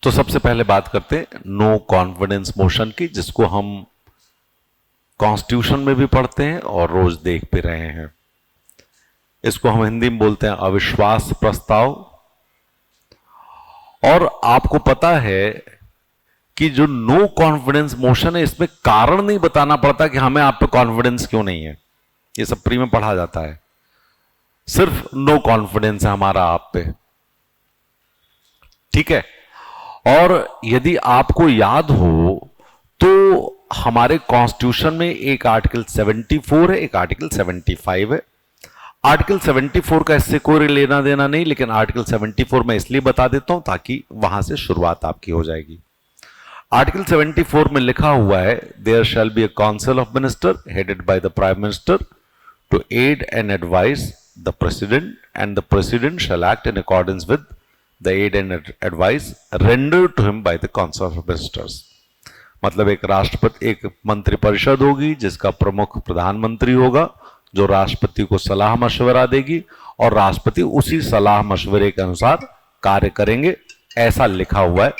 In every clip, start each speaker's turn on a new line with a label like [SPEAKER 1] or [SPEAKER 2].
[SPEAKER 1] तो सबसे पहले बात करते हैं नो कॉन्फिडेंस मोशन की, जिसको हम कॉन्स्टिट्यूशन में भी पढ़ते हैं और रोज देख भी रहे हैं। इसको हम हिंदी में बोलते हैं अविश्वास प्रस्ताव। और आपको पता है कि जो नो कॉन्फिडेंस मोशन है, इसमें कारण नहीं बताना पड़ता कि हमें आप पे कॉन्फिडेंस क्यों नहीं है। ये सब प्री में पढ़ा जाता है। सिर्फ नो कॉन्फिडेंस है हमारा आप पे, ठीक है। और यदि आपको याद हो तो हमारे कॉन्स्टिट्यूशन में एक आर्टिकल 74 है, एक आर्टिकल 75 है। आर्टिकल 74 का इससे कोई लेना देना नहीं, लेकिन आर्टिकल 74 मैं इसलिए बता देता हूं ताकि वहां से शुरुआत आपकी हो जाएगी। आर्टिकल 74 में लिखा हुआ है, there shall be a council of minister headed by the prime minister to aid and advise the president, and the president shall act in accordance with the aid and advice rendered to him by the council of ministers. मतलब एक राष्ट्रपति, एक मंत्रिपरिषद होगी जिसका प्रमुख प्रधानमंत्री होगा, जो राष्ट्रपति को सलाह मशवरा देगी और राष्ट्रपति उसी सलाह मशवरे के अनुसार कार्य करेंगे, ऐसा लिखा हुआ है।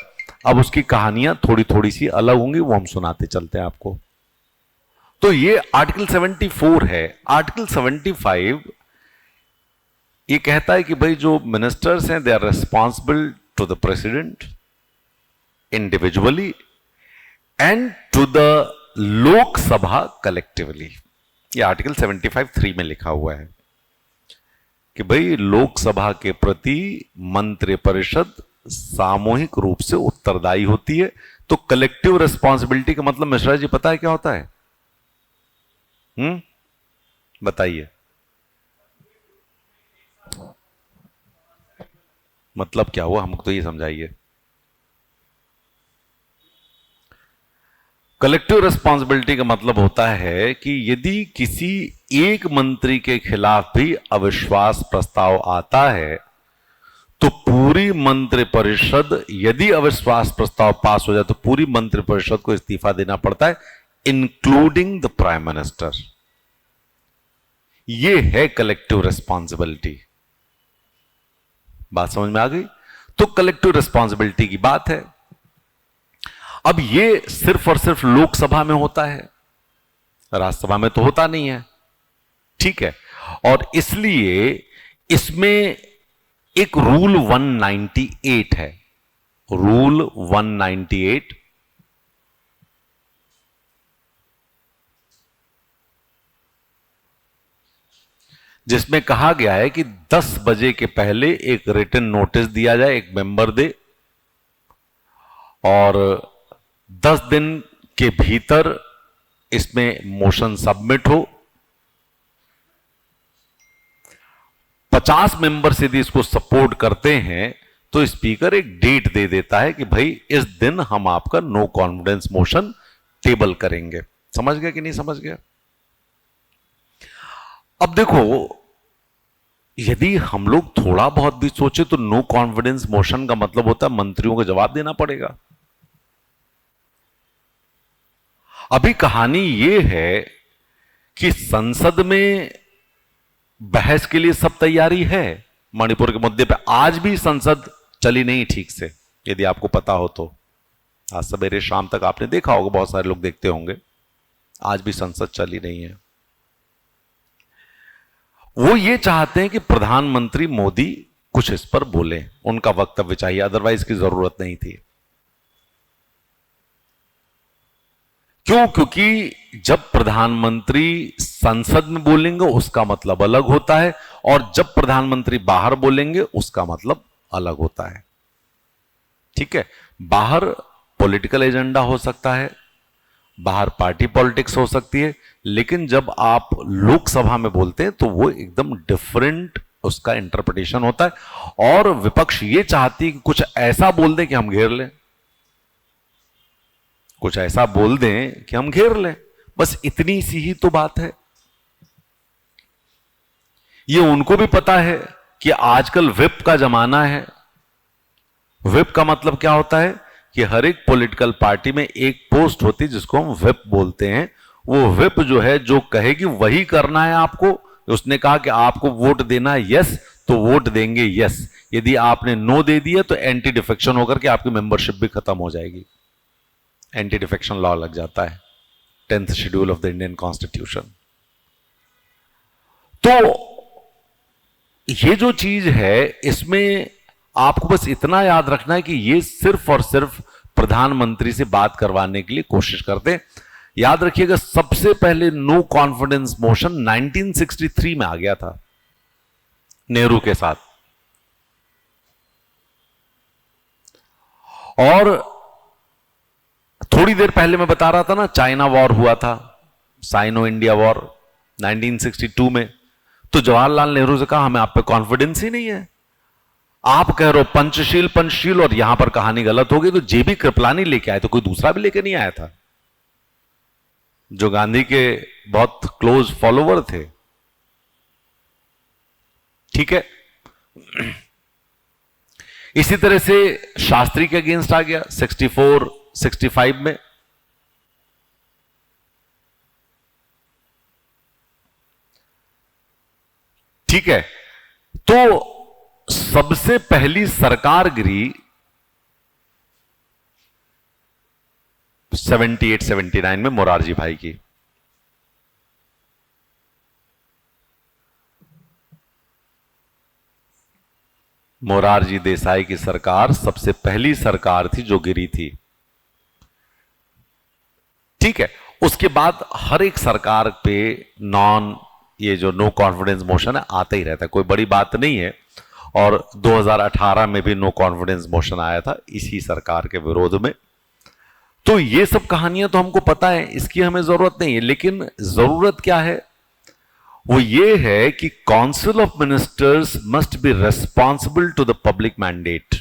[SPEAKER 1] अब उसकी कहानियां थोड़ी थोड़ी सी अलग होंगी, वो हम सुनाते चलते हैं आपको। तो ये आर्टिकल 74 है। आर्टिकल 75 ये कहता है कि भाई जो मिनिस्टर्स हैं, they are responsible to the president individually and to the Lok Sabha collectively. ये आर्टिकल 75(3) में लिखा हुआ है कि भाई लोकसभा के प्रति मंत्रिपरिषद सामूहिक रूप से उत्तरदायी होती है। तो कलेक्टिव रिस्पॉन्सिबिलिटी का मतलब मिश्रा जी पता है क्या होता है? बताइए, मतलब क्या हुआ हमको तो ये समझाइए। कलेक्टिव रिस्पॉन्सिबिलिटी का मतलब होता है कि यदि किसी एक मंत्री के खिलाफ भी अविश्वास प्रस्ताव आता है तो पूरी मंत्रिपरिषद, यदि अविश्वास प्रस्ताव पास हो जाए तो पूरी मंत्रिपरिषद को इस्तीफा देना पड़ता है, इंक्लूडिंग द प्राइम मिनिस्टर। यह है कलेक्टिव रिस्पॉन्सिबिलिटी। बात समझ में आ गई? तो कलेक्टिव रिस्पॉन्सिबिलिटी की बात है। अब यह सिर्फ और सिर्फ लोकसभा में होता है, राज्यसभा में तो होता नहीं है, ठीक है। और इसलिए इसमें एक रूल 198 है, रूल 198, जिसमें कहा गया है कि 10 बजे के पहले एक रिटन नोटिस दिया जाए, एक मेंबर दे, और 10 दिन के भीतर इसमें मोशन सबमिट हो। 50 मेंबर्स यदि इसको सपोर्ट करते हैं तो स्पीकर एक डेट दे देता है कि भाई इस दिन हम आपका नो कॉन्फिडेंस मोशन टेबल करेंगे। समझ गया कि नहीं समझ गया? अब देखो, यदि हम लोग थोड़ा बहुत भी सोचे तो नो कॉन्फिडेंस मोशन का मतलब होता है मंत्रियों को जवाब देना पड़ेगा। अभी कहानी यह है कि संसद में बहस के लिए सब तैयारी है। मणिपुर के मुद्दे पे आज भी संसद चली नहीं ठीक से, यदि आपको पता हो तो। आज सवेरे शाम तक आपने देखा होगा, बहुत सारे लोग देखते होंगे, आज भी संसद चली नहीं है। वो ये चाहते हैं कि प्रधानमंत्री मोदी कुछ इस पर बोले, उनका वक्तव्य चाहिए, अदरवाइज की जरूरत नहीं थी। क्यों? क्योंकि जब प्रधानमंत्री संसद में बोलेंगे उसका मतलब अलग होता है, और जब प्रधानमंत्री बाहर बोलेंगे उसका मतलब अलग होता है, ठीक है। बाहर पॉलिटिकल एजेंडा हो सकता है, बाहर पार्टी पॉलिटिक्स हो सकती है, लेकिन जब आप लोकसभा में बोलते हैं तो वो एकदम डिफरेंट उसका इंटरप्रिटेशन होता है। और विपक्ष ये चाहती है कि कुछ ऐसा बोल दें कि हम घेर लें, कुछ ऐसा बोल दें कि हम घेर लें, बस इतनी सी ही तो बात है। ये उनको भी पता है कि आजकल व्हिप का जमाना है। व्हिप का मतलब क्या होता है कि हर एक पॉलिटिकल पार्टी में एक पोस्ट होती है जिसको हम व्हिप बोलते हैं। वो व्हिप जो है, जो कहेगी वही करना है आपको। उसने कहा कि आपको वोट देना है यस, तो वोट देंगे यस। यदि आपने नो दे दिया तो एंटी डिफेक्शन होकर के आपकी मेंबरशिप भी खत्म हो जाएगी। एंटी डिफेक्शन लॉ लग जाता है 10th schedule of the Indian constitution. तो ये जो चीज है इसमें आपको बस इतना याद रखना है कि ये सिर्फ और सिर्फ प्रधानमंत्री से बात करवाने के लिए कोशिश करते हैं। याद रखिएगा सबसे पहले नो कॉन्फिडेंस मोशन 1963 में आ गया था नेहरू के साथ, और थोड़ी देर पहले मैं बता रहा था ना चाइना वॉर हुआ था, साइनो इंडिया वॉर 1962 में। तो जवाहरलाल नेहरू से कहा हमें आप पे कॉन्फिडेंस ही नहीं है, आप कह रहे हो पंचशील पंचशील और यहां पर कहानी गलत हो गई। तो जेबी कृपलानी लेके आए तो कोई दूसरा भी लेके नहीं आया था जो गांधी के बहुत क्लोज फॉलोवर थे। ठीक है, इसी तरह से शास्त्री के अगेंस्ट आ गया 64-65 में। ठीक है, तो सबसे पहली सरकार गिरी 78-79 में मोरारजी भाई की। मोरारजी देसाई की सरकार सबसे पहली सरकार थी जो गिरी थी। ठीक है, उसके बाद हर एक सरकार पे ये जो नो कॉन्फिडेंस मोशन है आता ही रहता है, कोई बड़ी बात नहीं है। और 2018 में भी नो कॉन्फिडेंस मोशन आया था इसी सरकार के विरोध में। तो ये सब कहानियां तो हमको पता है, इसकी हमें जरूरत नहीं है। लेकिन जरूरत क्या है, वो ये है कि council of ministers must be responsible to the public mandate,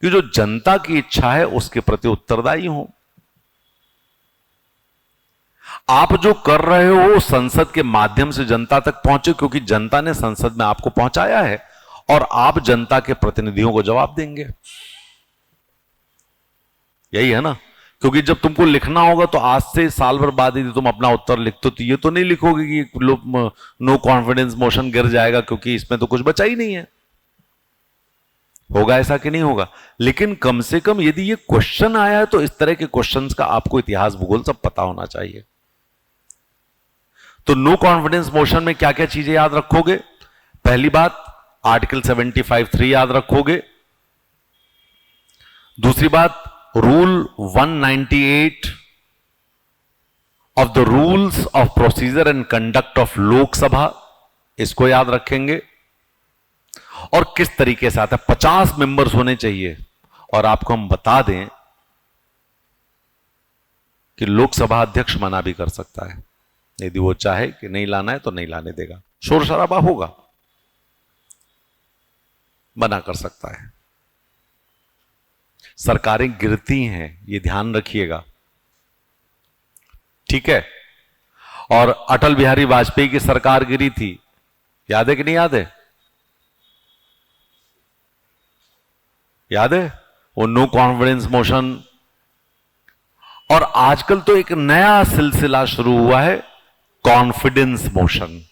[SPEAKER 1] कि जो जनता की इच्छा है उसके प्रति उत्तरदायी हो। आप जो कर रहे हो संसद के माध्यम से जनता तक पहुंचे, क्योंकि जनता ने संसद में आपको पहुंचाया है और आप जनता के प्रतिनिधियों को जवाब देंगे। यही है ना, क्योंकि जब तुमको लिखना होगा तो आज से साल भर बाद यदि तुम अपना उत्तर लिखते हो तो ये तो नहीं लिखोगे कि नो कॉन्फिडेंस मोशन गिर जाएगा, क्योंकि इसमें तो कुछ बचा ही नहीं है। होगा ऐसा कि नहीं होगा? लेकिन कम से कम यदि ये क्वेश्चन आया है तो इस तरह के क्वेश्चंस का आपको इतिहास भूगोल सब पता होना चाहिए। तो नो कॉन्फिडेंस मोशन में क्या क्या चीजें याद रखोगे? पहली बात आर्टिकल 75(3) याद रखोगे। दूसरी बात rule 198 of the rules of procedure and conduct of Lok Sabha, इसको याद रखेंगे। और किस तरीके से आता है, 50 मेंबर्स होने चाहिए। और आपको हम बता दें कि लोकसभा अध्यक्ष मना भी कर सकता है, यदि वो चाहे कि नहीं लाना है तो नहीं लाने देगा, शोर शराबा होगा, मना कर सकता है। सरकारें गिरती हैं, ये ध्यान रखिएगा। ठीक है, और अटल बिहारी वाजपेयी की सरकार गिरी थी, याद है कि नहीं याद है? याद है वो नो कॉन्फिडेंस मोशन। और आजकल तो एक नया सिलसिला शुरू हुआ है, कॉन्फिडेंस मोशन।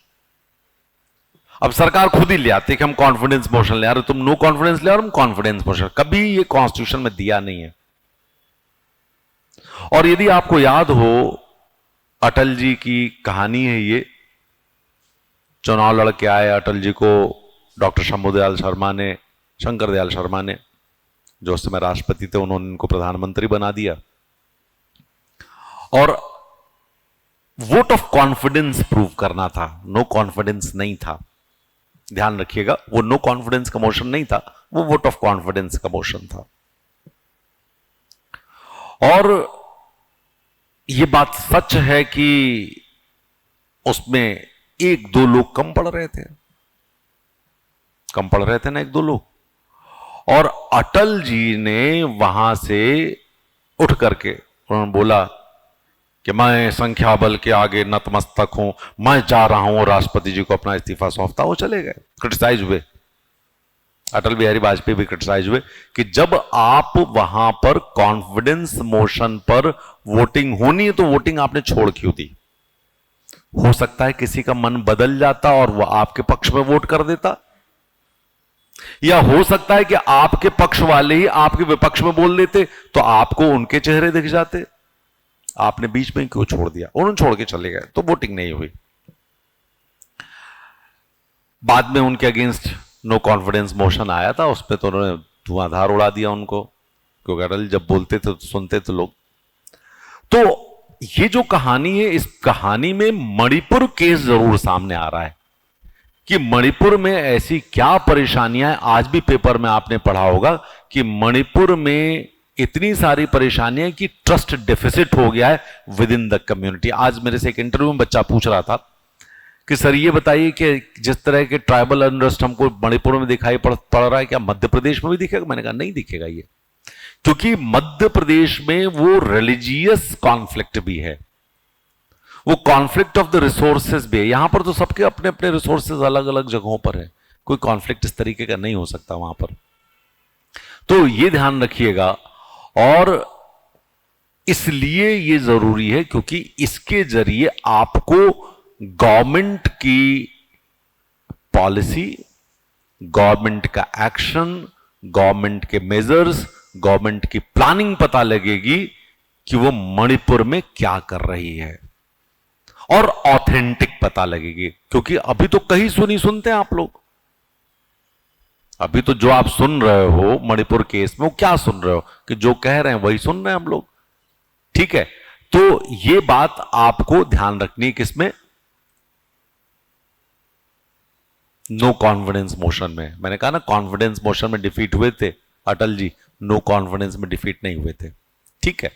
[SPEAKER 1] अब सरकार खुद ही ले आती है कि हम कॉन्फिडेंस मोशन ले आ रहे, तुम नो कॉन्फिडेंस ले आ रहे, हम कॉन्फिडेंस मोशन। कभी ये कॉन्स्टिट्यूशन में दिया नहीं है। और यदि आपको याद हो, अटल जी की कहानी है ये, चुनाव लड़ के आए अटल जी को डॉक्टर शंकर दयाल शर्मा ने, जो उस समय राष्ट्रपति थे, उन्होंने इनको प्रधानमंत्री बना दिया और वोट ऑफ कॉन्फिडेंस प्रूव करना था, नो कॉन्फिडेंस नहीं था। ध्यान रखिएगा, वो नो कॉन्फिडेंस का मोशन नहीं था, वो वोट ऑफ कॉन्फिडेंस का मोशन था। और ये बात सच है कि उसमें 1-2 लोग कम पड़ रहे थे ना, 1-2 लोग। और अटल जी ने वहां से उठ करके उन्होंने बोला कि मैं संख्या बल के आगे नतमस्तक हूं, मैं जा रहा हूं, राष्ट्रपति जी को अपना इस्तीफा सौंपता। वो चले गए, क्रिटिसाइज हुए। अटल बिहारी वाजपेयी भी क्रिटिसाइज हुए कि जब आप वहां पर कॉन्फिडेंस मोशन पर वोटिंग होनी है तो वोटिंग आपने छोड़ क्यों दी? हो सकता है किसी का मन बदल जाता और वह आपके पक्ष में वोट कर देता, या हो सकता है कि आपके पक्ष वाले ही आपके विपक्ष में बोल देते तो आपको उनके चेहरे दिख जाते, आपने बीच में क्यों छोड़ दिया, उन्होंने छोड़ के चले गए तो वोटिंग नहीं हुई। बाद में उनके अगेंस्ट नो कॉन्फिडेंस मोशन आया था, उस पर तो उन्होंने धुआंधार उड़ा दिया उनको, क्योंकि अटल जब बोलते थे तो सुनते थे लोग। तो ये जो कहानी है, इस कहानी में मणिपुर केस जरूर सामने आ रहा है कि मणिपुर में ऐसी क्या परेशानियां हैं। आज भी पेपर में आपने पढ़ा होगा कि मणिपुर में इतनी सारी परेशानियां कि ट्रस्ट डेफिसिट हो गया है विद इन द कम्युनिटी। आज मेरे से एक इंटरव्यू में बच्चा पूछ रहा था कि सर ये बताइए कि जिस तरह के ट्राइबल अनरेस्ट हमको मणिपुर में दिखाई पड़ रहा है, क्या मध्य प्रदेश में भी दिखेगा? मैंने कहा नहीं दिखेगा ये, क्योंकि मध्य प्रदेश में वो रिलीजियस कॉन्फ्लिक्ट भी है, वो कॉन्फ्लिक्ट ऑफ द रिसोर्सेज भी है। यहां पर तो सबके अपने अपने रिसोर्सेज अलग अलग जगहों पर है, कोई कॉन्फ्लिक्ट इस तरीके का नहीं हो सकता वहां पर। तो ये ध्यान रखिएगा, और इसलिए ये जरूरी है क्योंकि इसके जरिए आपको गवर्नमेंट की पॉलिसी, गवर्नमेंट का एक्शन, गवर्नमेंट के मेजर्स, गवर्नमेंट की प्लानिंग पता लगेगी कि वो मणिपुर में क्या कर रही है, और ऑथेंटिक पता लगेगी। क्योंकि अभी तो कहीं सुनते हैं आप लोग, अभी तो जो आप सुन रहे हो मणिपुर केस में वो क्या सुन रहे हो कि जो कह रहे हैं वही सुन रहे हैं हम लोग, ठीक है। तो ये बात आपको ध्यान रखनी है किसमें, नो कॉन्फिडेंस मोशन में। मैंने कहा ना कॉन्फिडेंस मोशन में डिफीट हुए थे अटल जी, नो कॉन्फिडेंस में डिफीट नहीं हुए थे, ठीक है।